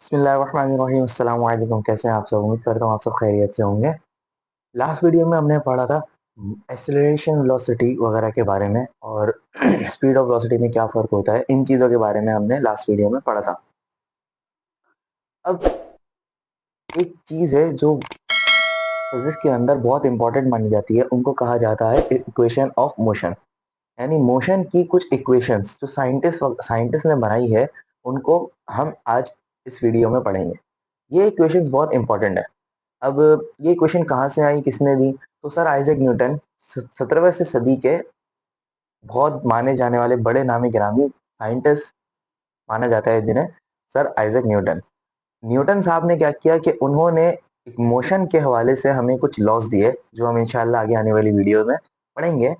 बिस्मिल्लाहिर्रहमानिर्रहीम। अस्सलाम वालेकुम। कैसे हैं आप सब? उम्मीद करता हूँ आप सब खैरियत से होंगे। लास्ट वीडियो में हमने पढ़ा था एक्सेलरेशन वेलोसिटी वगैरह के बारे में और स्पीड और वेलोसिटी में क्या फ़र्क होता है, इन चीज़ों के बारे में हमने लास्ट वीडियो में पढ़ा था। अब एक चीज़ है जो फिज़िक्स के अंदर बहुत इंपॉर्टेंट मानी जाती है, उनको कहा जाता है इक्वेशन ऑफ मोशन। यानी मोशन की कुछ इक्वेशंस जो साइंटिस्ट ने बनाई है, उनको हम आज इस वीडियो में पढ़ेंगे। ये इक्वेशंस बहुत इंपॉर्टेंट है। अब ये क्वेश्चन कहाँ से आई, किसने दी? तो सर आइजैक न्यूटन 17वीं से सदी के बहुत माने जाने वाले बड़े नामी गिरामी साइंटिस्ट माना जाता है जिन्हें सर आइजैक न्यूटन। न्यूटन साहब ने क्या किया कि उन्होंने एक मोशन के हवाले से हमें कुछ लॉज दिए जो हम इंशाल्लाह आगे आने वाली वीडियो में पढ़ेंगे।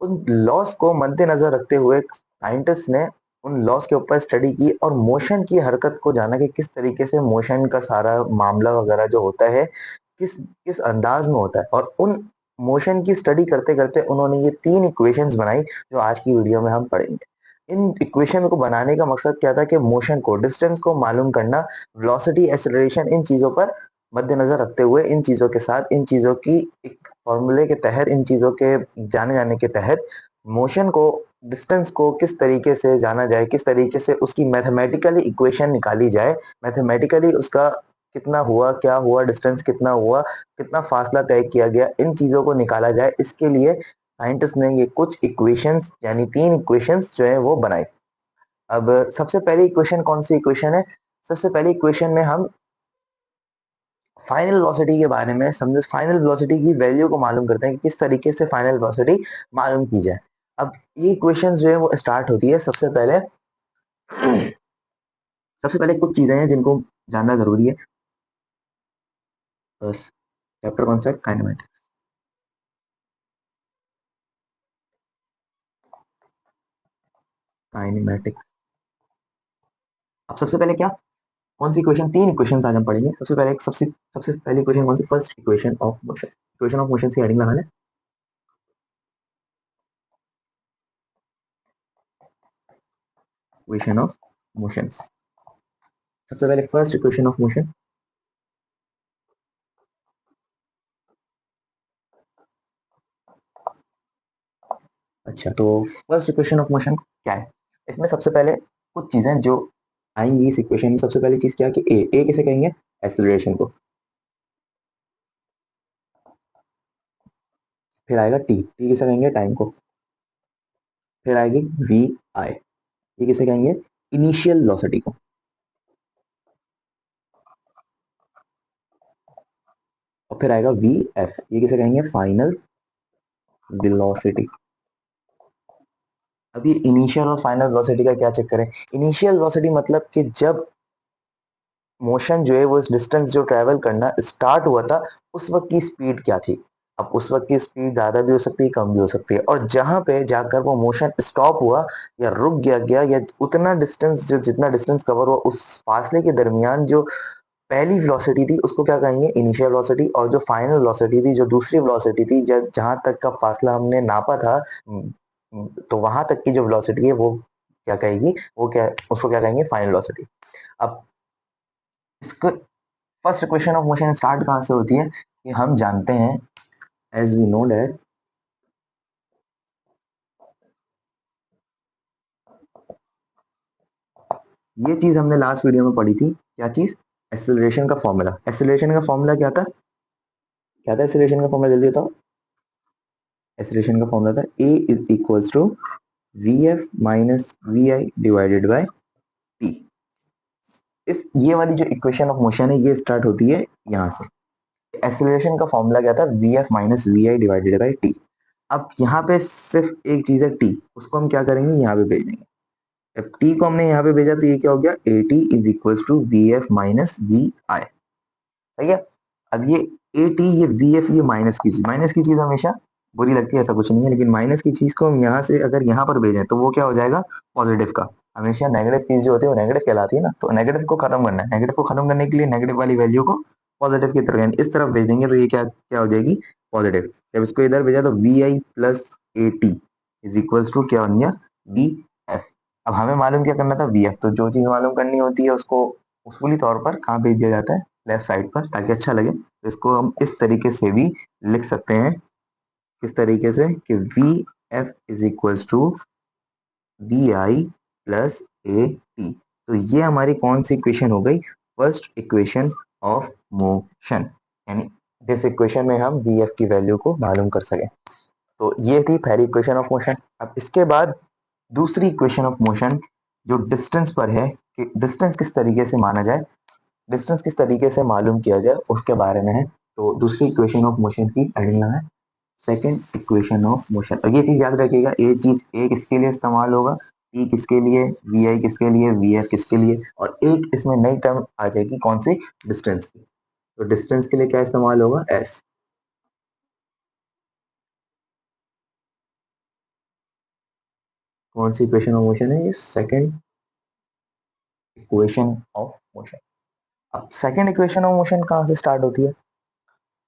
उन लॉज को मद्देनजर रखते हुए साइंटिस्ट ने उन लॉज के ऊपर स्टडी की और मोशन की हरकत को जाना कि किस तरीके से मोशन का सारा मामला वगैरह जो होता है किस किस अंदाज में होता है, और उन मोशन की स्टडी करते करते उन्होंने ये 3 इक्वेशंस बनाई जो आज की वीडियो में हम पढ़ेंगे। इन इक्वेशन को बनाने का मकसद क्या था कि मोशन को, डिस्टेंस को मालूम करना, वेलोसिटी, एक्सेलरेशन, इन चीज़ों पर मद्देनज़र रखते हुए इन चीज़ों के साथ, इन चीज़ों की एक फ़ॉर्मूले के तहत, इन चीज़ों के जाने जाने के तहत मोशन को, डिस्टेंस को किस तरीके से जाना जाए, किस तरीके से उसकी मैथमेटिकली इक्वेशन निकाली जाए, मैथमेटिकली उसका कितना हुआ, क्या हुआ, डिस्टेंस कितना हुआ, कितना फासला तय किया गया, इन चीज़ों को निकाला जाए। इसके लिए साइंटिस्ट ने ये कुछ इक्वेशंस यानी 3 इक्वेशंस जो है वो बनाई। अब सबसे पहली इक्वेशन कौन सी इक्वेशन है? सबसे पहली इक्वेशन में हम फाइनल वेलोसिटी के बारे में समझो, फाइनल वेलोसिटी की वैल्यू को मालूम करते हैं कि किस तरीके से फाइनल वेलोसिटी मालूम की जाए। अब ये इक्वेशन जो है वो स्टार्ट होती है सबसे पहले कुछ चीजें हैं जिनको जानना जरूरी है। बस चैप्टर कौन सा है? काइनेमेटिक्स। काइनेमेटिक्स। अब सबसे पहले क्या, कौन सी इक्वेशन? 3 इक्वेशन आज हम पढ़ेंगे। सबसे पहले सबसे पहली इक्वेशन कौन सी? First equation of motion. Equation of motion से हेडिंग लगाना है। Equation of motion. सबसे पहले फर्स्ट इक्वेशन ऑफ मोशन। अच्छा, तो फर्स्ट इक्वेशन ऑफ मोशन क्या है? इसमें सबसे पहले कुछ चीजें जो आएंगी इस इक्वेशन में। सबसे पहली चीज क्या है कि ए किसे कहेंगे? एक्सेलरेशन को। फिर आएगा टी किसे कहेंगे? टाइम को। फिर आएगी वी आई, ये किसे कहेंगे? इनिशियल वेलोसिटी को। और फिर आएगा वी एफ, ये किसे कहेंगे? Final velocity. अब ये इनिशियल और फाइनल वेलोसिटी का क्या चक्कर है? इनिशियल वेलोसिटी मतलब कि जब मोशन जो है वो इस डिस्टेंस जो ट्रेवल करना स्टार्ट हुआ था, उस वक्त की स्पीड क्या थी? अब उस वक्त की स्पीड ज़्यादा भी हो सकती है, कम भी हो सकती है, और जहाँ पे जाकर वो मोशन स्टॉप हुआ या रुक गया या उतना डिस्टेंस, जो जितना डिस्टेंस कवर हुआ उस फासले के दरमियान जो पहली वेलोसिटी थी उसको क्या कहेंगे? Initial velocity. और जो फाइनल वेलोसिटी थी, जो दूसरी वेलोसिटी थी, जहाँ तक का फासला हमने नापा था, तो वहां तक की जो वेलोसिटी है वो क्या कहेगी? वो क्या, उसको क्या कहेंगे? Final velocity. अब इसको first equation of motion start कहाँ से होती है कि हम जानते हैं, एज वी नो दैट, ये चीज हमने लास्ट वीडियो में पढ़ी थी। क्या चीज? एक्सेलरेशन का फॉर्मूला। एक्सेलरेशन का फॉर्मूला क्या था? क्या था एक्सेलरेशन का फॉर्मूला? जल्दी बताओ। एक्सेलरेशन का फॉर्मूला था a is equals to V F minus we I divided by t. इस ये वाली जो इक्वेशन ऑफ मोशन है ये स्टार्ट होती है यहाँ से। एक्सेलरेशन का फॉर्मूला क्या था? V F minus we I divided by T. अब यहाँ पे सिर्फ एक चीज है टी, उसको हम क्या करेंगे? यहाँ पे भेज देंगे। अब टी को हमने यहाँ पे भेजा तो ये क्या हो गया? A T is equal to V F minus we i. सही है। अब ये ए टी, ये वी एफ, ये माइनस की चीज हमेशा बुरी लगती है, ऐसा कुछ नहीं है, लेकिन माइनस की चीज को हम यहाँ से अगर यहाँ पर भेजें तो वो क्या हो जाएगा? पॉजिटिव का। हमेशा नेगेटिव चीज जो होती है वो नेगेटिव कहलाती है ना, तो नेगेटिव को खत्म करना है। नेगेटिव को खत्म करने के लिए नेगेटिव वाली वैल्यू को पॉजिटिव की तरफ यानी इस तरफ भेज देंगे तो ये क्या क्या हो जाएगी? पॉजिटिव। जब इसको इधर भेजा तो V I plus A T is equals to क्या बन गया? V F. अब हमें मालूम क्या करना था? V F. तो जो चीज मालूम करनी होती है उसको उसूली तौर पर कहाँ भेज दिया जाता है, लेफ्ट साइड पर, ताकि अच्छा लगे। तो इसको हम इस तरीके से भी लिख सकते हैं, किस तरीके से कि V F is equals to we I plus A T. तो ये हमारी कौन सी इक्वेशन हो गई, फर्स्ट इक्वेशन ऑफ मोशन, यानी जिस इक्वेशन में हम वी एफ की वैल्यू को मालूम कर सके। तो ये थी पहली इक्वेशन ऑफ मोशन। अब इसके बाद दूसरी इक्वेशन ऑफ मोशन जो डिस्टेंस पर है, कि डिस्टेंस किस तरीके से माना जाए, डिस्टेंस किस तरीके से मालूम किया जाए, उसके बारे में है। तो दूसरी इक्वेशन ऑफ मोशन की हेडिंग है सेकंड इक्वेशन ऑफ मोशन। और ये चीज याद रखिएगा, ए चीज ए किसके लिए इस्तेमाल होगा, टी किसके लिए, वी आई किसके लिए, वी एफ किसके लिए, और एक इसमें नई टर्म आ जाएगी कौन सी, डिस्टेंस की। तो डिस्टेंस के लिए क्या इस्तेमाल होगा, एस। कौन सी इक्वेशन ऑफ मोशन है ये, सेकंड इक्वेशन ऑफ मोशन। अब सेकंड इक्वेशन ऑफ मोशन कहाँ से स्टार्ट होती है,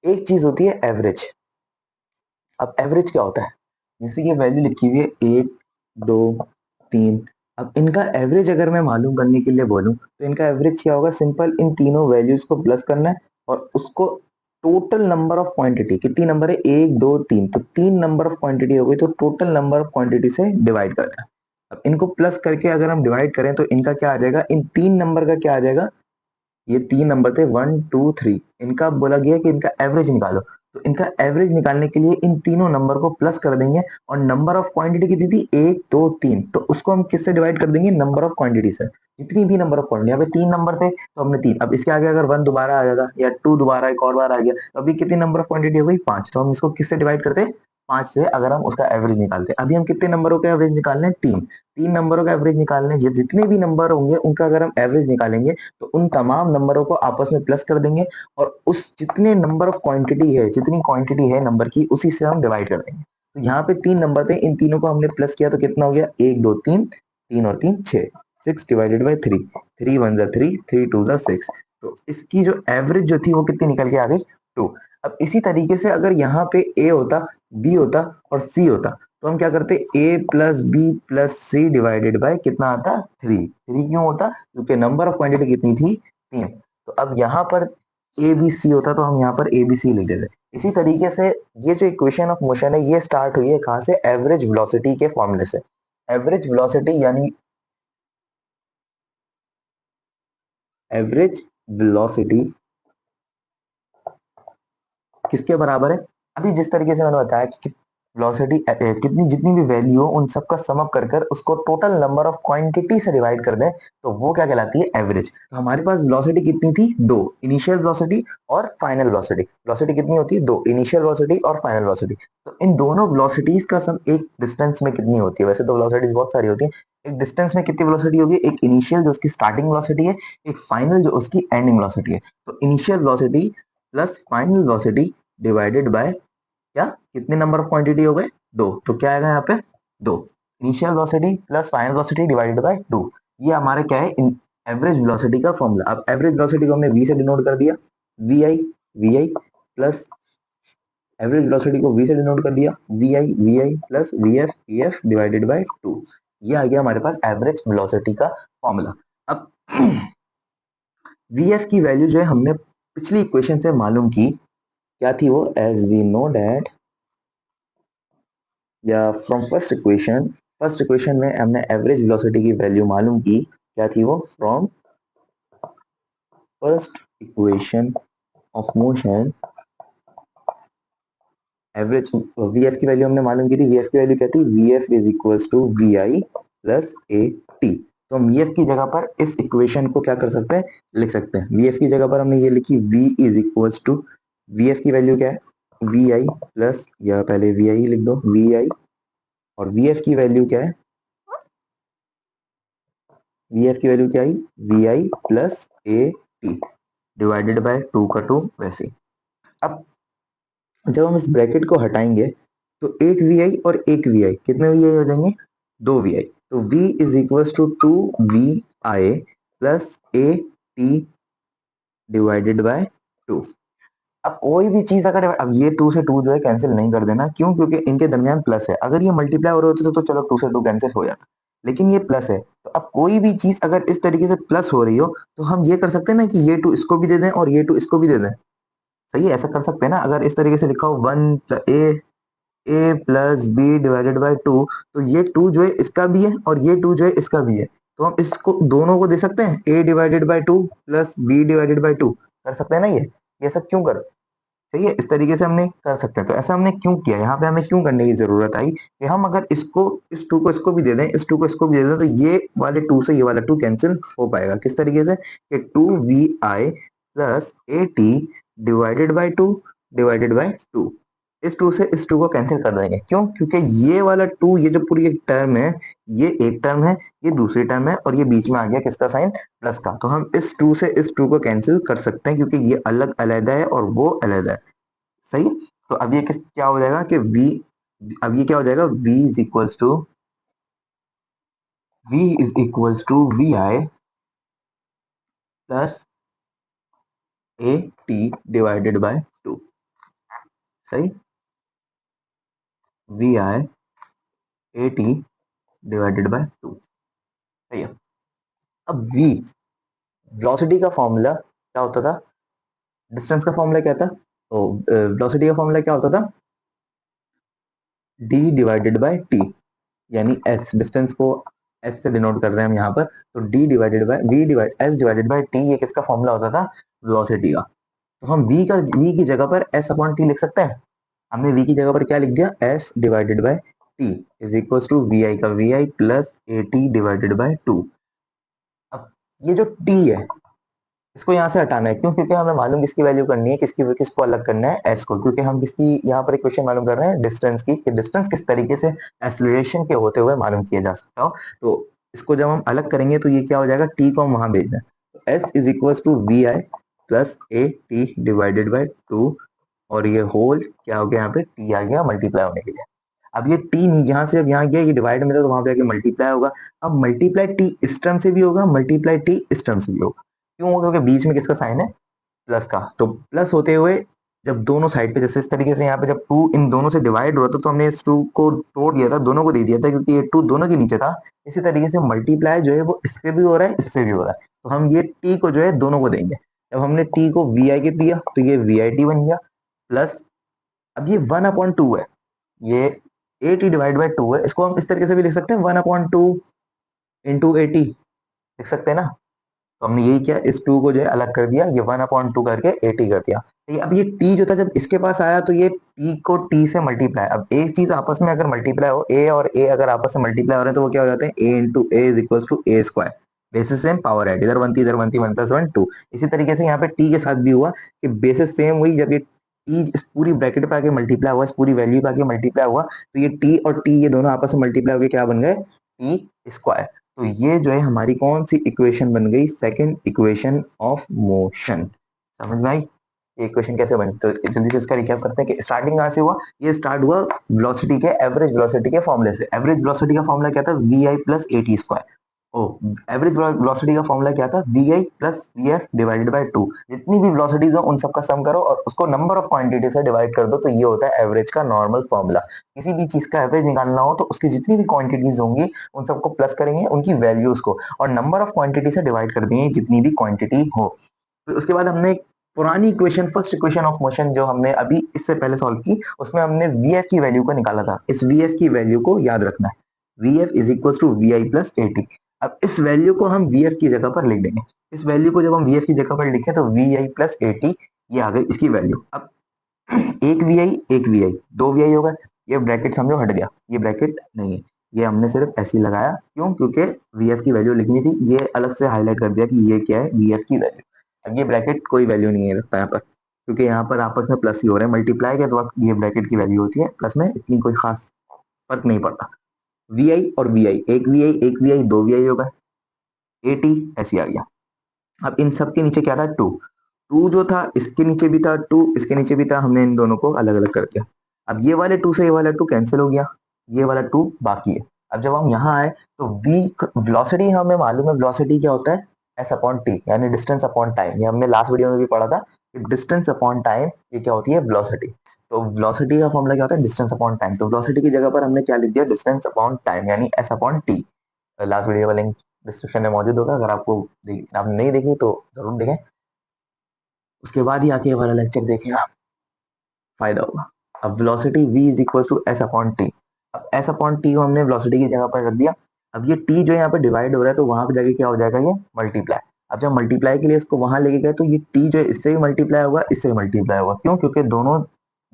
एक चीज होती है एवरेज। अब एवरेज क्या होता है, जैसे ये वैल्यू लिखी हुई है 1 2 3। अब इनका एवरेज अगर मैं मालूम करने के लिए बोलूं तो इनका एवरेज क्या होगा, सिंपल इन तीनों वैल्यूज को प्लस करना है और उसको टोटल नंबर ऑफ क्वांटिटी, कितनी नंबर है 1 2 3, तो 3 नंबर ऑफ क्वांटिटी हो गई, तो टोटल नंबर ऑफ क्वांटिटी से डिवाइड करना है। अब इनको प्लस करके अगर हम डिवाइड करें तो इनका क्या आ जाएगा, इन 3 नंबर का क्या आ जाएगा, ये 3 नंबर थे 1 2 3, इनका बोला गया कि इनका एवरेज निकालो। तो इनका एवरेज निकालने के लिए इन तीनों नंबर को प्लस कर देंगे, और नंबर ऑफ क्वांटिटी कितनी थी 1 2 3, तो उसको हम किससे डिवाइड कर देंगे, नंबर ऑफ क्वांटिटी से। जितनी भी नंबर ऑफ क्वांटिटी, यहाँ पे 3 नंबर थे तो हमने 3, अब इसके आगे अगर 1 दोबारा आ जाता या 2 दोबारा एक और बार आ गया, तो अभी कितनी नंबर ऑफ क्वांटिटी हो गई 5, तो हम इसको किससे डिवाइड करते, 5 से, अगर हम उसका एवरेज निकालते। अभी हम कितने नंबरों का एवरेज निकालने हैं, 3 नंबरों का एवरेज निकालने हैं। जितने भी नंबर होंगे उनका अगर हम एवरेज निकालेंगे तो उन तमाम नंबरों को आपस में प्लस कर देंगे, और उस जितने नंबर ऑफ क्वांटिटी है, जितनी क्वांटिटी है नंबर की, उसी से हम डिवाइड कर देंगे। तो यहाँ पे 3 नंबर थे, इन तीनों को हमने प्लस किया तो कितना हो गया, 1 2 3, 3 और 3 6, 6/3, 3 1 3, 3 2 6। तो इसकी जो एवरेज जो थी वो कितनी निकल के आ गई, 2। अब इसी तरीके से अगर यहाँ पे ए होता, बी होता और सी होता, तो हम क्या करते, a plus b plus c divided by कितना आता, 3। क्यों होता, क्योंकि नंबर ऑफ क्वांटिटी कितनी थी, 3। तो अब यहाँ पर ए बी सी होता तो हम यहाँ पर ए बी सी लिख देते। इसी तरीके से ये जो इक्वेशन ऑफ मोशन है ये स्टार्ट हुई है कहाँ से, एवरेज वेलोसिटी के फॉर्मूले से। एवरेज वेलोसिटी यानी एवरेज वेलोसिटी किसके बराबर है, अभी जिस तरीके से मैंने बताया कि वेलोसिटी कितनी, जितनी भी वैल्यू हो उन सबका सम अप कर कर उसको टोटल नंबर ऑफ क्वांटिटी से डिवाइड कर दें, तो वो क्या कहलाती है, एवरेज। तो हमारे पास वेलोसिटी कितनी थी, 2, इनिशियल वेलोसिटी और फाइनल वेलोसिटी। वेलोसिटी कितनी होती है, 2, इनिशियल वेलोसिटी और फाइनल वेलोसिटी। तो इन दोनों वेलोसिटीज का सम एक डिस्टेंस में कितनी होती है, वैसे तो वेलोसिटीज बहुत सारी होती है, एक डिस्टेंस में कितनी वेलोसिटी होगी, एक इनिशियल जो उसकी स्टार्टिंग वेलोसिटी है, एक फाइनल जो उसकी एंडिंग वेलोसिटी है। तो initial velocity plus final velocity divided bye क्या, कितने नंबर ऑफ क्वांटिटी हो गए, 2, तो क्या आएगा यहाँ पे, 2। Initial velocity plus final velocity divided by 2, ये हमारे क्या है, एवरेज वेलोसिटी का फॉर्मूला। अब एवरेज वेलोसिटी को हमने v से डिनोट कर दिया, वी आई प्लस, एवरेज वेलोसिटी को v से डिनोट कर दिया, V I plus V F divided by 2। ये आ गया हमारे पास एवरेज वेलोसिटी का फॉर्मूला। अब वी एफ की वैल्यू जो है हमने पिछली इक्वेशन से मालूम की, क्या थी वो, एज वी नो डैट, या फ्रॉम फर्स्ट इक्वेशन में हमने एवरेज वेलोसिटी की वैल्यू मालूम की, क्या थी वो, from first equation of motion average, we F की वैल्यू हमने मालूम की थी, वी एफ की वैल्यू क्या थी, V F is equals to we I plus A T. तो हम वी एफ की जगह पर इस इक्वेशन को क्या कर सकते हैं, लिख सकते हैं। वी एफ की जगह पर हमने ये लिखी, V is equals to, we F की वैल्यू क्या है, वी आई प्लस, या पहले वी आई लिख दो, वी आई, और वी एफ की वैल्यू क्या है, वी एफ की वैल्यू क्या आई, v I plus A T divided by 2 का 2 वैसे। अब जब हम इस ब्रैकेट को हटाएंगे तो एक वी आई और एक वी आई, कितने वी आई हो जाएंगे, 2 वी आई। तो v is equal to 2 vi plus A T divided by 2। अब कोई भी चीज अगर, अब ये 2 से 2 जो है कैंसिल नहीं कर देना, क्यों, क्योंकि इनके दरमियान प्लस है, अगर ये मल्टीप्लाई हो रहे होते तो चलो 2 से 2 कैंसिल हो जाता, लेकिन ये प्लस है। तो अब कोई भी चीज़ अगर इस तरीके से प्लस हो रही हो, तो हम ये कर सकते हैं ना कि ये 2 इसको भी दे दें और ये 2 इसको भी दे दें। सही है, ऐसा कर सकते हैं ना? अगर इस तरीके से लिखा हो 1 ए प्लस बी डिवाइडेड बाय 2, तो ये 2 जो है इसका भी है और ये 2 जो है इसका भी है। तो हम इसको दोनों को दे सकते हैं, a divided by 2 plus b divided by 2। कर सकते हैं ना ये? ऐसा क्यों कर सही है, इस तरीके से हमने कर सकते हैं। तो ऐसा हमने क्यों किया? यहाँ पे हमें क्यों करने की ज़रूरत आई कि हम अगर इसको इस 2 को इसको भी दे दें, इस 2 को इसको भी दे दें, तो ये वाले 2 से ये वाला 2 कैंसल हो पाएगा। किस तरीके से? कि 2vi plus at divided by 2 divided by 2। इस 2 से इस 2 को कैंसिल कर देंगे। क्यों? क्योंकि ये वाला 2, ये जो पूरी एक टर्म है, ये एक टर्म है, ये दूसरी टर्म है और ये बीच में आ गया किसका साइन? प्लस का। तो हम इस 2 से इस 2 को कैंसिल कर सकते हैं क्योंकि ये अलग अलहदा है और वो अलहदा है। सही है। तो अब ये क्या हो जाएगा कि अब ये क्या हो जाएगा? v is equals to vi plus A T divided by 2। सही, vi A T divided by 2। सही है। अब v वेलोसिटी का फॉर्मूला क्या होता था? डिस्टेंस का फॉर्मूला क्या था? तो वेलोसिटी का फॉर्मूला क्या होता था? d डिवाइडेड बाय टी, यानी s, डिस्टेंस को s से डिनोट कर रहे हैं हम यहाँ पर। तो d divided by v divide s divided by t, ये किसका फॉर्मूला होता था? वेलोसिटी का। तो हम v की जगह पर s अपॉन t लिख सकते हैं। हमने v की जगह पर क्या लिख दिया? s divided by t is equal to vi का vi plus A T divided by 2। अब ये जो t है, इसको यहाँ से हटाना है। क्यों? क्योंकि हमें मालूम किसकी वैल्यू करनी है, किसको अलग करना है? s को। क्योंकि हम किसकी यहाँ पर इक्वेशन मालूम कर रहे हैं? डिस्टेंस की, कि डिस्टेंस किस तरीके से एक्सीलरेशन के होते हुए मालूम किया जा सकता हो। तो इसको जब हम अलग करेंगे तो ये क्या हो जाएगा? t को हम वहां भेज दें। तो s is equal to we I plus A T divided by 2, और ये होल क्या हो गया? यहाँ पे t आ गया मल्टीप्लाई होने के लिए। अब ये t नहीं, यहाँ से अब यहाँ गया, ये डिवाइड में था तो वहां पे आके मल्टीप्लाई होगा। अब मल्टीप्लाई t इस टर्म से भी होगा, मल्टीप्लाई t इस टर्म से भी होगा। क्यों होगा? क्योंकि बीच में किसका साइन है? प्लस का। तो प्लस होते हुए जब दोनों साइड पे, जैसे इस तरीके से यहाँ पे जब 2 इन दोनों से डिवाइड हो रहा था तो हमने इस 2 को तोड़ दिया था, दोनों को दे दिया था क्योंकि ये 2 दोनों के नीचे था। इसी तरीके से मल्टीप्लाई जो है वो इससे भी हो रहा है, इससे भी हो रहा है। तो हम ये t को जो है दोनों को देंगे। जब हमने t को vi के दिया तो ये vi t बन गया, प्लस अब ये 1/2 है, ये ए टी डिवाइड बाई 2 है। इसको हम इस तरीके से भी लिख सकते हैं, 1/2 इंटू ए टी लिख सकते हैं ना। तो हमने यही किया, इस 2 को जो है अलग कर दिया, ये 1/2 करके ए टी कर दिया। ठीक है, अब ये t जो था जब इसके पास आया तो ये t को t से मल्टीप्लाई, अब एक चीज आपस में अगर मल्टीप्लाई हो, a और a अगर आपस में मल्टीप्लाई हो रहे हैं तो वो क्या हो जाते हैं? a into A is equal to A square. Basis same power add, इधर 1 थी इधर 1 थी, 1 प्लस 1 2। इसी तरीके से यहाँ पे t के साथ भी हुआ कि बेसिस सेम हुई, जब ये t इस पूरी ब्रैकेट पे आके मल्टीप्लाई हुआ, इस पूरी वैल्यू पे आके मल्टीप्लाई हुआ, तो ये t और t ये दोनों आपस में मल्टीप्लाई होकर क्या बन गए? t square. तो ये जो है हमारी कौन सी इक्वेशन बन गई? Second equation of motion. समझ में आई? ये इक्वेशन कैसे बनी? तो जल्दी से इसका रिकैप करते हैं कि स्टार्टिंग कहाँ से हुआ। ये स्टार्ट हुआ वेलोसिटी के, एवरेज वेलोसिटी के फॉर्मूले से। एवरेज वेलोसिटी का फॉर्मूला क्या था? वी आई प्लस ए टी स्क्वायर। ओ, एवरेज वेलोसिटी का फॉर्मूला क्या था? V I plus V F divided by 2। जितनी भी वेलोसिटीज हो उन सबका सम करो और उसको नंबर ऑफ क्वांटिटी से डिवाइड कर दो, तो ये होता है एवरेज का नॉर्मल फॉर्मूला। किसी भी चीज का एवरेज निकालना हो तो उसकी जितनी भी क्वांटिटीज होंगी उन सबको प्लस करेंगे, उनकी वैल्यूज को, और नंबर ऑफ क्वांटिटी से डिवाइड कर देंगे जितनी भी क्वांटिटी हो। फिर उसके बाद हमने एक पुरानी equation, first equation of motion जो हमने अभी इससे पहले सॉल्व की, उसमें हमने वी एफ की वैल्यू को निकाला था। इस वी एफ की वैल्यू को याद रखना है, we F is equal to we I plus A T. अब इस वैल्यू को हम वी एफ की जगह पर लिख देंगे। इस वैल्यू को जब हम वी एफ की जगह पर लिखें तो V I plus A T, ये आ गई इसकी वैल्यू। अब एक वी आई एक वी आई, दो वी आई होगा। ये ब्रैकेट समझो हट गया, ये ब्रैकेट नहीं है, ये हमने सिर्फ ऐसे ही लगाया। क्यों? क्योंकि वी एफ की वैल्यू लिखनी थी, ये अलग से हाईलाइट कर दिया कि ये क्या है? वी एफ की वैल्यू। अब ये ब्रैकेट कोई वैल्यू नहीं है रखता यहाँ पर, क्योंकि यहाँ पर आपस में प्लस ही हो रहा है। मल्टीप्लाई के वक्त ये ब्रैकेट की वैल्यू होती है प्लस में, इतनी कोई खास फर्क नहीं पड़ता। वी आई और वी आई, एक वी आई एक वी आई, दो वी आई होगा। ए टी ऐसे आ गया। अब इन सब के नीचे क्या था? टू। टू जो था इसके नीचे भी था, टू इसके नीचे भी था, हमने इन दोनों को अलग अलग कर दिया। अब ये वाले टू से ये वाला टू कैंसिल हो गया, ये वाला टू बाकी है। अब जब हम यहाँ आए तो वी वेलोसिटी हमें मालूम है, वेलोसिटी क्या होता है? एस अपॉन टी, यानी डिस्टेंस अपॉन टाइम। ये हमने लास्ट वीडियो में भी पढ़ा था कि डिस्टेंस अपॉन टाइम ये क्या होती है? वेलोसिटी। तो वेलोसिटी का फॉर्मूला क्या होता है? Distance upon time. तो वेलोसिटी की जगह पर हमने क्या लिख दिया? डिस्टेंस अपॉन टाइम, यानी S upon T. Last video का लिंक डिस्क्रिप्शन में मौजूद होगा, अगर आपने नहीं देखी तो जरूर देखें, उसके बाद ही आके ये वाला लेक्चर देखिएगा, फायदा होगा। अब velocity v is equal to S upon T. अब एस अपॉन टी को हमने वेलोसिटी की जगह पर रख दिया। अब ये टी जो यहाँ पे डिवाइड हो रहा है तो वहां पे जाके क्या हो जाएगा, ये मल्टीप्लाई। अब जब मल्टीप्लाई के लिए इसको वहां लेके गए तो ये टी जो है इससे भी मल्टीप्लाई होगा, इससे भी मल्टीप्लाई होगा। क्यों? क्योंकि दोनों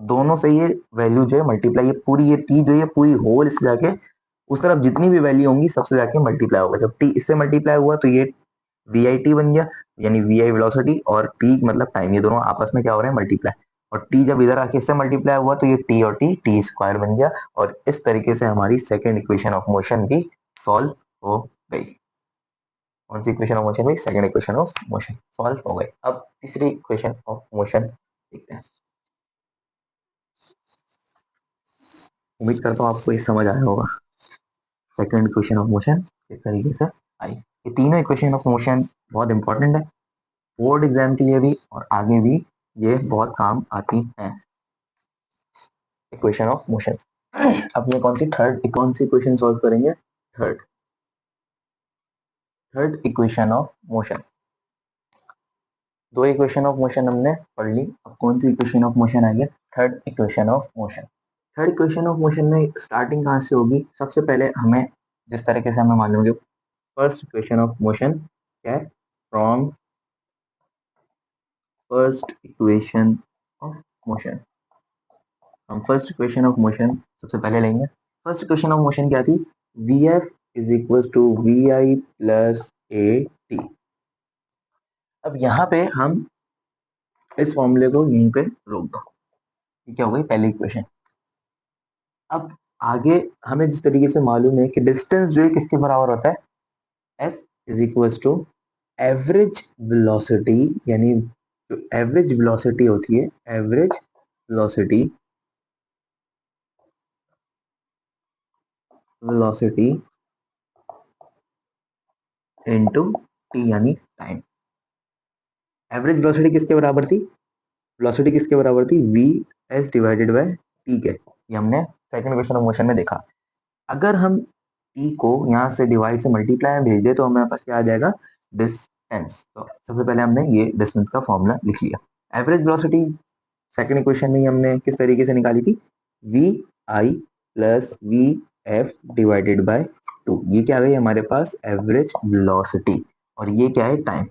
दोनों से ये वैल्यू जो है मल्टीप्लाई, ये पूरी ये टी जो है पूरी होल इससे जाके उस तरफ जितनी भी वैल्यू होंगी सबसे जाके मल्टीप्लाई होगा। जब टी इससे मल्टीप्लाई हुआ तो ये वी आई टी बन गया, यानी वी आई वेलोसिटी और टी मतलब टाइम, ये दोनों आपस में क्या हो रहे हैं, मल्टीप्लाई। और टी जब इधर आके इससे मल्टीप्लाई हुआ तो ये टी और टी स्क्वायर बन गया। और इस तरीके से हमारी सेकेंड इक्वेशन ऑफ मोशन भी सॉल्व हो गई। कौन सी इक्वेशन ऑफ मोशन हुई? Second equation of motion solve हो गई। अब तीसरी इक्वेशन ऑफ मोशन देखते हैं। उम्मीद करता हूँ आपको ये समझ आया होगा सेकेंड इक्वेशन ऑफ मोशन किस तरीके से आई। ये तीनों इक्वेशन ऑफ मोशन बहुत इंपॉर्टेंट है, बोर्ड एग्जाम के लिए भी और आगे भी ये बहुत काम आती हैं, इक्वेशन ऑफ मोशन। अब ये कौन सी इक्वेशन सॉल्व करेंगे? Third third equation of motion. दो इक्वेशन ऑफ मोशन हमने पढ़ ली, अब कौन सी इक्वेशन ऑफ मोशन आई है? Third equation of motion. Third equation of motion में स्टार्टिंग कहाँ से होगी? सबसे पहले हमें जिस तरीके से हमें मालूम है फर्स्ट इक्वेशन ऑफ मोशन क्या है, from first equation of motion. हम फर्स्ट इक्वेशन ऑफ मोशन सबसे पहले लेंगे। फर्स्ट इक्वेशन ऑफ मोशन क्या थी? V F is equal to we I plus A T. अब यहाँ पे हम इस फॉर्मूले को यहीं पे रोक दो, क्या हो गई पहली इक्वेशन। अब आगे हमें जिस तरीके से मालूम है कि डिस्टेंस जो है किसके बराबर होता है, S is equal to average velocity, यानी जो एवरेज वेलोसिटी होती है, average velocity velocity into T यानी टाइम। एवरेज वेलोसिटी किसके बराबर थी? वेलोसिटी किसके बराबर थी? V S divided by T के। ये हमने सेकंड इक्वेशन ऑफ मोशन में देखा। अगर हम टी को यहाँ से डिवाइड से मल्टीप्लाई में भेज दे तो हमारे पास क्या आ जाएगा? डिस्टेंस। तो सबसे पहले हमने ये डिस्टेंस का फॉर्मूला लिख लिया। एवरेज वेलोसिटी सेकंड इक्वेशन में हमने किस तरीके से निकाली थी? V I plus V F divided by two. ये क्या आ गई हमारे पास? Average velocity. और ये क्या है? टाइम।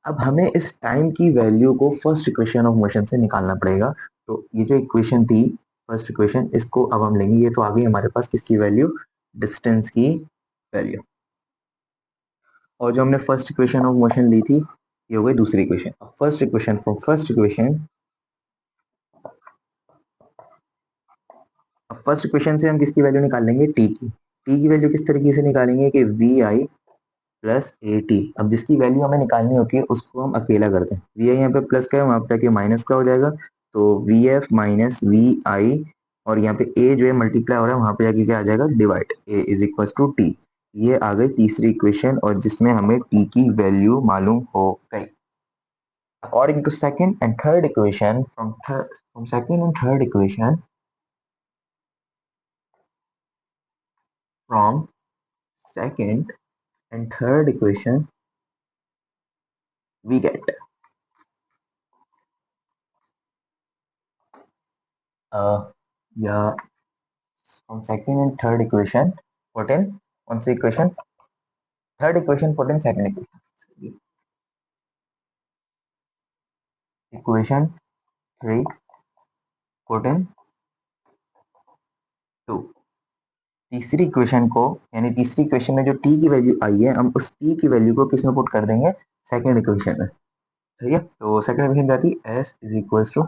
अब हमें इस टाइम की वैल्यू को फर्स्ट इक्वेशन ऑफ मोशन से निकालना पड़ेगा। तो ये जो इक्वेशन थी फर्स्ट इक्वेशन, इसको अब हम लेंगे। ये तो आ गई हमारे पास किसकी वैल्यू? डिस्टेंस की वैल्यू। और जो हमने फर्स्ट इक्वेशन ऑफ मोशन ली थी ये हो गई दूसरी equation. First equation from first equation, अब फर्स्ट इक्वेशन से हम किसकी वैल्यू निकाल लेंगे? टी की वैल्यू किस तरीके से निकालेंगे कि v I plus A T. अब जिसकी वैल्यू हमें निकालनी होती है उसको हम अकेला करते हैं। वी आई यहाँ पे प्लस का है, वहां पे जाके माइनस का हो जाएगा, तो वी एफ माइनस वी आई। और यहाँ पे ए जो है मल्टीप्लाई हो रहा है, वहां पे जाके क्या आ जाएगा? Divide. A is equal to t. ये आ गई तीसरी इक्वेशन और जिसमें हमें टी की वैल्यू मालूम हो गई। According to second and third equation, from second and third equation, from second and third equation we get yeah, from second and third equation put in on the equation, third equation put in second equation, equation 3 put in 2। तीसरी equation को, यानी तीसरी equation में जो t की value आई है हम उस t की वैल्यू को किसमें पुट कर देंगे? सेकंड इक्वेशन में। ठीक है, तो सेकंड इक्वेशन क्या थी? s is equal to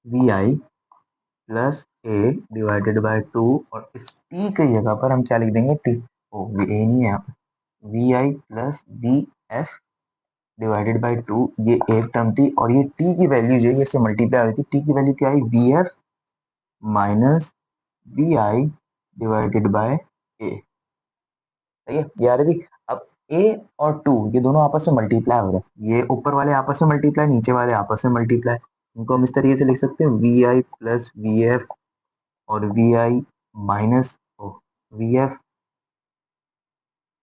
we I plus a divided by two. और इस t की जगह पर हम क्या लिख देंगे? t। ओ ए नहीं है, v I plus V F divided by two. ये एक टर्म थी और ये टी की वैल्यू जो है इससे मल्टीप्लाई हो रही थी। टी की वैल्यू क्या आई? V F minus we I divided by a. ठीक है, ये आ रही थी। अब ए और टू ये दोनों आपस में मल्टीप्लाई हो रहे हैं, ये ऊपर वाले आपस में मल्टीप्लाई, नीचे वाले आपस में मल्टीप्लाई। इनको हम इस तरीके से लिख सकते हैं, v I plus we f और v i minus v F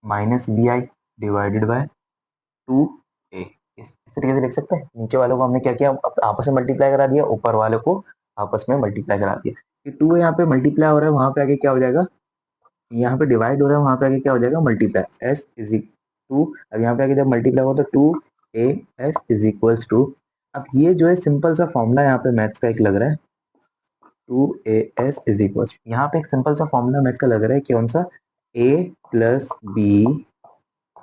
minus b i divided by 2a। इस तरीके से लिख सकते हैं। नीचे वालों को हमने क्या किया, आपस में मल्टीप्लाई करा दिया, ऊपर वालों को आपस में मल्टीप्लाई करा दिया। ये 2 यहाँ पे मल्टीप्लाई हो रहा है, वहां पे आगे क्या हो जाएगा, यहाँ पे डिवाइड हो रहा है, वहां पे आगे क्या हो जाएगा, मल्टीप्लाई। एस इज टू, अब यहाँ पे आगे जब मल्टीप्लाई हो तो 2a s is equals to, अब ये जो है सिंपल सा फॉर्मूला यहाँ पे मैथ्स का एक लग रहा है, 2a s इज इक्वल्स, यहाँ पे एक सिंपल सा फॉर्मूला मैथ्स का लग रहा है, कौन सा, a plus b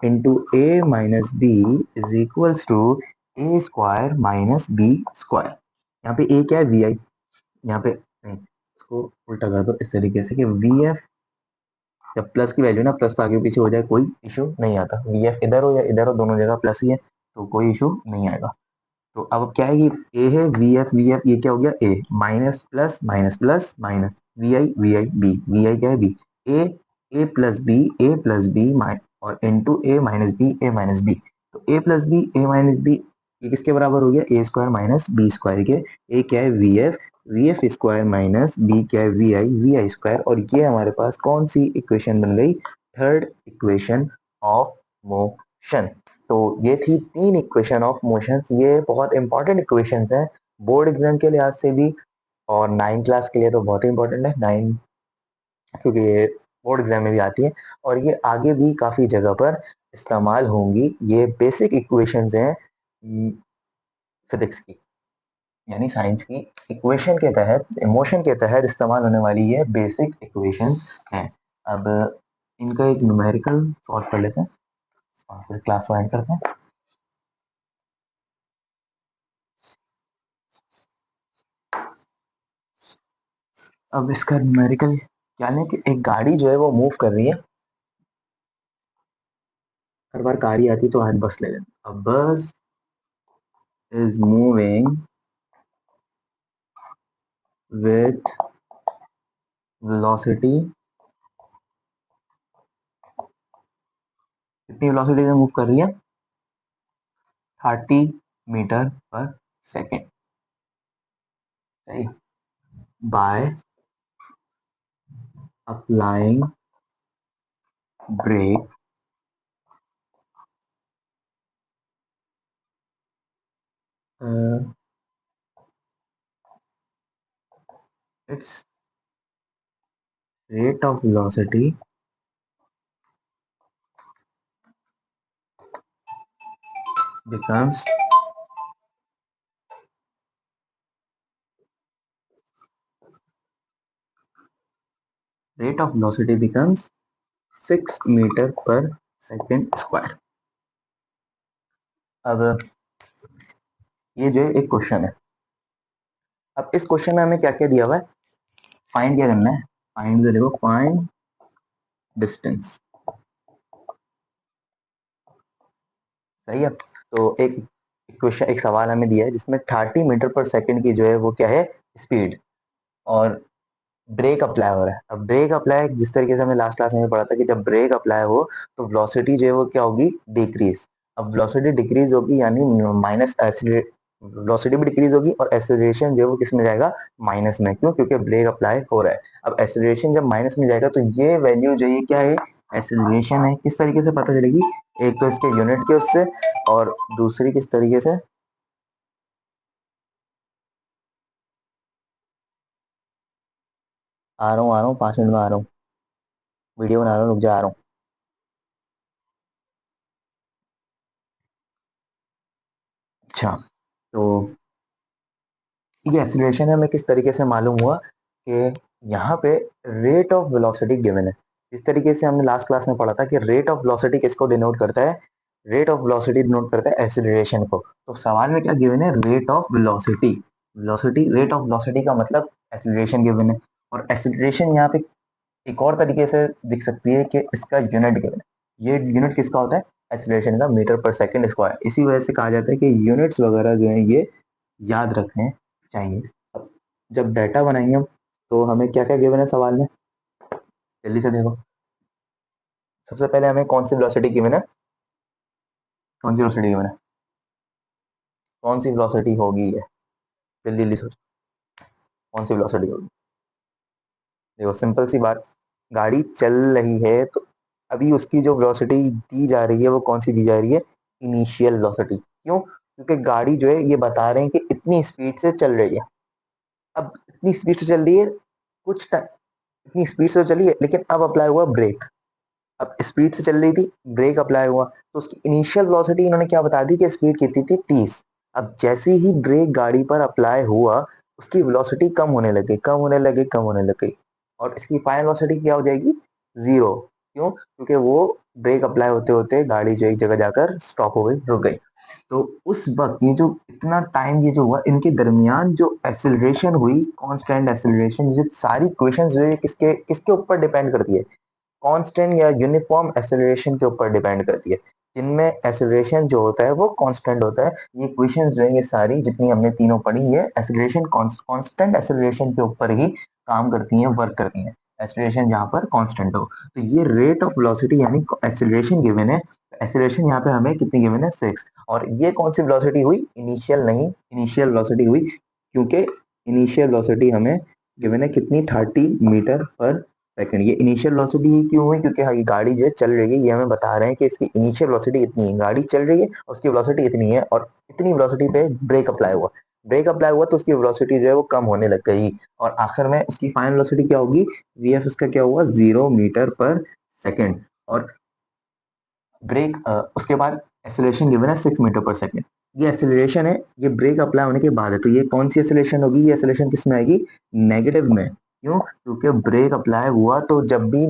into a minus b is equals to A square minus b square. यहाँ पे ए क्या है, वी आई, यहाँ पे नहीं, इसको उल्टा कर दो इस तरीके से कि वी एफ, जब प्लस की वैल्यू ना प्लस तो आगे पीछे हो जाए कोई इशू नहीं आता, वी एफ इधर हो या इधर हो दोनों जगह प्लस ही है तो कोई इशू नहीं आएगा। तो अब क्या है, ये ए है, वी एफ ये क्या हो गया, a minus plus minus plus minus we i b, v i क्या है, b, a a plus b और into a minus b, a minus b, तो a plus b a minus b ये किसके बराबर हो गया, a square minus b square के। ए क्या है, we f square minus b क्या है, वी आई स्क्वायर, और ये हमारे पास कौन सी इक्वेशन बन गई, थर्ड इक्वेशन ऑफ मोशन। तो ये थी 3 इक्वेशन ऑफ मोशंस, ये बहुत इंपॉर्टेंट इक्वेशंस हैं बोर्ड एग्जाम के लिहाज से भी, और 9 क्लास के लिए तो बहुत ही इंपॉर्टेंट है 9, क्योंकि ये बोर्ड एग्जाम में भी आती है और ये आगे भी काफ़ी जगह पर इस्तेमाल होंगी। ये बेसिक इक्वेशंस हैं फिजिक्स की, यानी साइंस की इक्वेशन के तहत, इमोशन के तहत इस्तेमाल होने वाली ये बेसिक इक्वेशंस हैं। अब इनका एक न्यूमेरिकल सॉल्व कर लेते हैं और फिर क्लास को एंड करते हैं। अब इसका न्यूमेरिकल क्या है कि एक गाड़ी जो है वो मूव कर रही है, हर बार कार ही आती तो आज बस ले लेते, अब bus is moving with velocity, कितनी वेलोसिटी से मूव कर रही है, 30 मीटर पर सेकेंड, सही, by applying brake its rate of velocity becomes rate of velocity becomes 6 metre पर सेकेंड स्क्वायर। अब ये जो एक क्वेश्चन है, अब इस क्वेश्चन में हमें क्या क्या दिया हुआ है, फाइंड क्या करना है, फाइंड देखो, फाइंड डिस्टेंस, सही है। तो एक क्वेश्चन, एक सवाल हमें दिया है जिसमें 30 मीटर पर सेकंड की जो है वो क्या है, स्पीड, और ब्रेक अप्लाई हो रहा है। अब ब्रेक अप्लाई जिस तरीके से हमने लास्ट क्लास में पढ़ा था कि जब ब्रेक अप्लाई हो तो वेलोसिटी जो है वो क्या होगी, डिक्रीज। अब वेलोसिटी डिक्रीज होगी यानी माइनस वेलोसिटी भी डिक्रीज होगी और एक्सेलरेशन जो है वो किस में जाएगा, माइनस में, क्यों, क्योंकि ब्रेक अप्लाई हो रहा है। अब एक्सेलरेशन जब माइनस में जाएगा तो ये वैल्यू जो ये क्या है, एक्सेलरेशन है, किस तरीके से पता चलेगी, एक तो इसके यूनिट के उससे, और दूसरी किस तरीके से, आ रहा हूँ 5 मिनट में आ रहा हूँ, वीडियो बना रहा हूँ, रुक जा, आ रहा हूँ। अच्छा, तो ये एक्सीलरेशन हमें किस तरीके से मालूम हुआ कि यहाँ पे रेट ऑफ वेलोसिटी गिवन है। इस तरीके से हमने लास्ट क्लास में पढ़ा था कि रेट ऑफ वेलोसिटी किसको डिनोट करता है, रेट ऑफ वेलोसिटी डिनोट करता है एक्सीलरेशन को। तो सवाल में क्या गिवन है, rate of velocity, velocity, rate of velocity का मतलब एक्सीलरेशन गिवन है, और एक्सीलरेशन यहाँ पे एक और तरीके से दिख सकती है कि इसका यूनिट गिवन है। ये यूनिट किसका होता है, एक्सीलरेशन का, मीटर पर सेकंड स्क्वायर। इसी वजह से कहा जाता है कि यूनिट्स वगैरह जो है ये याद रखने चाहिए। अब जब डाटा बनाएंगे हम तो हमें क्या क्या गिवन है सवाल में, जल्दी से देखो। सबसे पहले हमें कौन सी वेलोसिटी गिवन है, कौन सी वेलोसिटी गिवन है, कौन सी वेलोसिटी होगी ये, जल्दी जल्दी सोचो, कौन सी वेलोसिटी होगी। देखो सिंपल सी बात, गाड़ी चल रही है तो अभी उसकी जो वेलोसिटी दी जा रही है वो कौन सी दी जा रही है, इनिशियल वेलोसिटी। क्यों, क्योंकि गाड़ी जो है ये बता रहे हैं कि इतनी स्पीड से चल रही है। अब इतनी स्पीड से चल रही है, कुछ टाइम इतनी स्पीड से तो चली है, लेकिन अब अप्लाई हुआ ब्रेक। अब स्पीड से चल रही थी, ब्रेक अप्लाई हुआ, तो उसकी इनिशियल वेलोसिटी इन्होंने क्या बता दी कि स्पीड कितनी थी, 30। अब जैसे ही ब्रेक गाड़ी पर अप्लाई हुआ, उसकी वेलोसिटी कम होने लगी, कम होने लगी, कम होने लगी, और इसकी फाइनल वेलोसिटी क्या हो जाएगी, जीरो। क्यों, क्योंकि वो ब्रेक अप्लाई होते होते गाड़ी जो एक जगह जाकर स्टॉप हो गई, रुक गई। तो उस वक्त ये जो इतना टाइम ये जो हुआ, इनके दरमियान जो एक्सेलरेशन हुई, कांस्टेंट एक्सेलरेशन, ये सारी इक्वेशंस जो है किसके किसके ऊपर डिपेंड करती है, कांस्टेंट या यूनिफॉर्म एक्सेलरेशन के ऊपर डिपेंड करती है, जिनमें एक्सेलरेशन जो होता है वो कांस्टेंट होता है। ये इक्वेशंस जो है ये सारी जितनी हमने तीनों पढ़ी है, एक्सेलरेशन कांस्टेंट एक्सेलरेशन के ऊपर ही काम करती हैं, वर्क करती हैं। एक्सेलरेशन जहाँ पर कांस्टेंट हो, तो ये रेट ऑफ वेलोसिटी यानी एक्सेलरेशन गिवन है। एक्सेलरेशन यहाँ पे हमें कितनी गिवन है, 6। और ये कौन सी वेलोसिटी हुई, इनिशियल नहीं, इनिशियल वेलोसिटी हुई, क्योंकि इनिशियल वेलोसिटी हमें गिवन है कितनी, 30 मीटर पर सेकंड। ये इनिशियल वेलोसिटी ही क्यों हुई, क्योंकि हाँ ये गाड़ी जो है चल रही है, ये हमें बता रहे हैं कि इसकी इनिशियल वेलोसिटी इतनी है, गाड़ी चल रही है और उसकी वेलोसिटी इतनी है, और इतनी वेलोसिटी पे ब्रेक अप्लाई हुआ, ब्रेक अप्लाई हुआ तो उसकी वेलोसिटी जो है वो कम होने लग गई, और आखिर में इसकी फाइनल वेलोसिटी क्या होगी, वीएफ इसका क्या हुआ, 0 मीटर पर सेकंड। और ब्रेक उसके बाद एक्सेलरेशन गिवन है 6 मीटर पर सेकंड। ये एक्सेलरेशन है, ये ब्रेक अप्लाई होने के बाद है, तो ये कौन सी एक्सेलरेशन होगी, ये एक्सेलरेशन किस में आएगी, नेगेटिव में। क्यों, क्योंकि ब्रेक अप्लाई हुआ, तो जब भी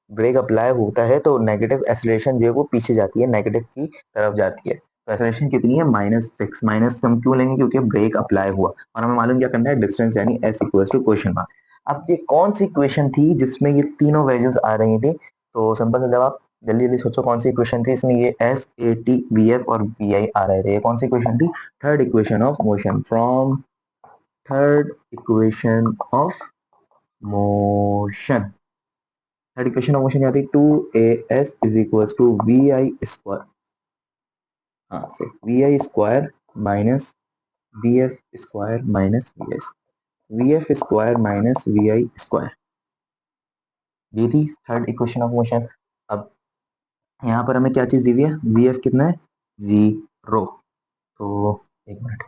ब्रेक अप्लाई होता है तो नेगेटिव एक्सेलरेशन जो है वो पीछे जाती है, नेगेटिव की तरफ जाती है। तो एक्सेलरेशन कितनी है, -6। माइनस हम क्यों लेंगे, क्योंकि ब्रेक अप्लाई हुआ, और हमें मालूम क्या करना है, डिस्टेंस यानी S equal to question mark. अब ये कौन सी इक्वेशन थी जिसमें ये तीनों वैल्यूज आ रही थी, तो सिंपल सा जवाब, जल्दी जल्दी सोचो कौन सी इक्वेशन थी, इसमें ये s a t v f और वी आई आ रहे थे, ये कौन सी इक्वेशन थी, third equation of motion, from third equation of motion. Third equation of motion क्या थी, 2as is equal to we i square, हाँ so v i square minus v f square minus v f square minus we i square, ये थी third equation of motion. अब यहाँ पर हमें क्या चीज दी हुई है, वी एफ कितना है, 0। तो एक मिनट,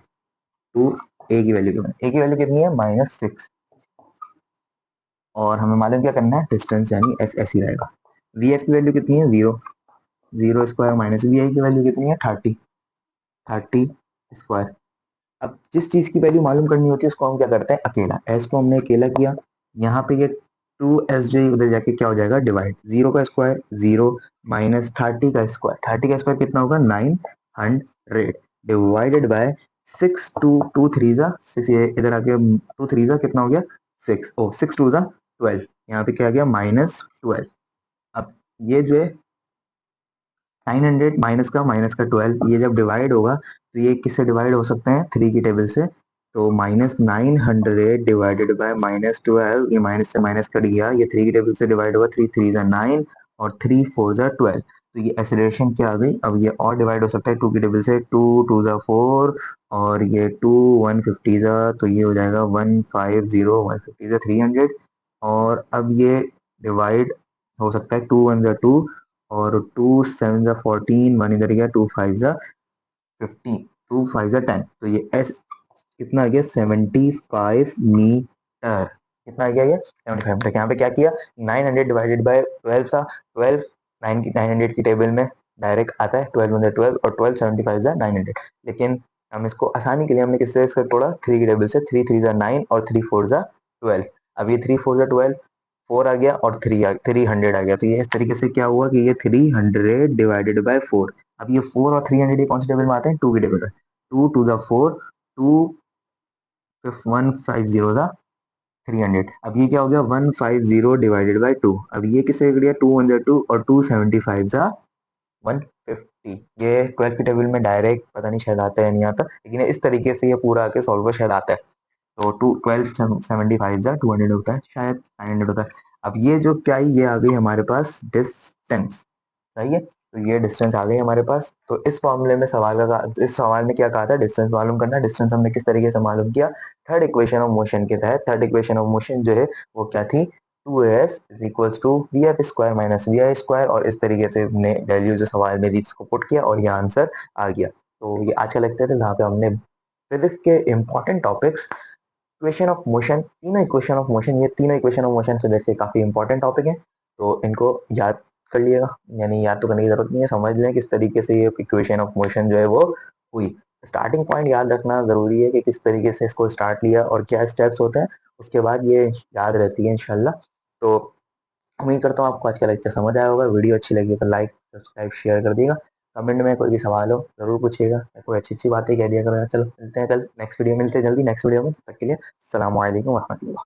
टू ए की वैल्यू कितनी, ए की वैल्यू कितनी है, -6, और हमें मालूम क्या करना है, डिस्टेंस यानी एस एस ही रहेगा। वी एफ की वैल्यू कितनी है, 0, 0 स्क्वायर माइनस वी आई की वैल्यू कितनी है, 30, 30 स्क्वायर। अब जिस चीज की वैल्यू मालूम करनी होती है उसको हम क्या करते हैं, अकेला, एस को हमने अकेला किया, यहाँ पे ये 2s जो उधर जाके क्या हो जाएगा, डिवाइड, 0 का स्क्वायर 0, -30 का स्क्वायर, 30 का स्क्वायर कितना होगा, 900, डिवाइडेड बाय 6, टू थ्री जा 6, ये इधर आके 2 3 जा कितना हो गया, 6, ओ 6 2 जा 12, यहाँ पे क्या आ गया, -12। अब ये जो है 900 माइनस का 12, ये जब डिवाइड होगा तो ये किससे डिवाइड हो सकते हैं, 3 की टेबल से, तो -900 डिवाइडेड बाय -12, ये माइनस से माइनस कट गया, ये 3 की टेबल से डिवाइड होगा, 3 3 जा 9 और 3 4 जा 12, तो ये एक्सेलरेशन क्या आ गई, अब ये और डिवाइड हो सकता है 2 की टेबल से, 2 2 जा 4, और ये 2 150 जा, तो ये हो जाएगा 150, 150 जा 300, और अब ये डिवाइड हो सकता है 2 1 जा 2, और 2 7 जा 14, वन इधर गया, 2 5 जा 15, 2 5 जा 10, तो ये एस कितना आ गया, 75 मीटर। कितना आ गया ये, 75 मीटर। यहाँ पे क्या किया, 900 डिवाइडेड बाय 12 था, 12 900 की टेबल में डायरेक्ट आता है, 12 और 12 75 जा 900, लेकिन हम इसको आसानी के लिए हमने किससे इसका तोड़ा, 3 की टेबल से, 3 3 जा 9 और 3 4 जा 12। अब ये 3 4 जा 12, 4 आ गया और 300 आ गया, तो ये इस तरीके से क्या हुआ कि ये 300 डिवाइडेड बाय 4। अब ये 4 और 300 ये कौन सी टेबल में आते हैं, 2 की टेबल में, 2 2 जा 4, 2 150 था 300। अब ये क्या हो गया, 150 डिवाइडेड बाई 2, अब ये किससे कट गया, 2 1 जा 2 और 275 जा 150। ये 12 की टेबल में डायरेक्ट पता नहीं शायद आता है या नहीं आता, लेकिन इस तरीके से ये पूरा आके सॉल्व पर शायद आता है। तो 1275 जा 200 होता है, शायद 900 होता है। अब ये जो क्या है, ये आ गई हमारे पास डिस्टेंस, सही है, तो ये डिस्टेंस आ गई हमारे पास। तो इस फॉर्मूले में इस सवाल में क्या कहा था, डिस्टेंस मालूम करना। डिस्टेंस हमने किस तरीके से मालूम किया, थर्ड इक्वेशन ऑफ मोशन के तहत। थर्ड इक्वेशन ऑफ मोशन जो है वो क्या थी, 2as is equals to we f square minus we i square, और इस तरीके से हमने वैल्यू जो सवाल में दी इसको पुट किया और ये आंसर आ गया। तो ये आज का लेक्चर था जहाँ पे हमने फिजिक्स के important topics, equation of motion, तीनों इक्वेशन ऑफ मोशन, ये तीनों इक्वेशन ऑफ मोशन फिजिक्स के काफ़ी इंपॉर्टेंट टॉपिक है, तो इनको याद कर लिएगा, यानी याद तो करने की जरूरत नहीं है, समझ लें किस तरीके से ये इक्वेशन ऑफ मोशन जो है वो हुई। स्टार्टिंग पॉइंट याद रखना ज़रूरी है कि किस तरीके से इसको स्टार्ट लिया और क्या स्टेप्स होते हैं, उसके बाद ये याद रहती है इंशाल्लाह। तो उम्मीद करता हूँ आपको आज का लेक्चर समझ आया होगा। वीडियो अच्छी लगी तो लाइक सब्सक्राइब शेयर कर दिएगा। कमेंट में कोई भी सवाल हो ज़रूर पूछिएगा, या कोई अच्छी अच्छी बातें कह दिया करो। चलो मिलते हैं कल नेक्स्ट वीडियो, मिलते हैं जल्दी नेक्स्ट वीडियो में, तब तक के लिए अस्सलाम वालेकुम वरहमतुल्लाह।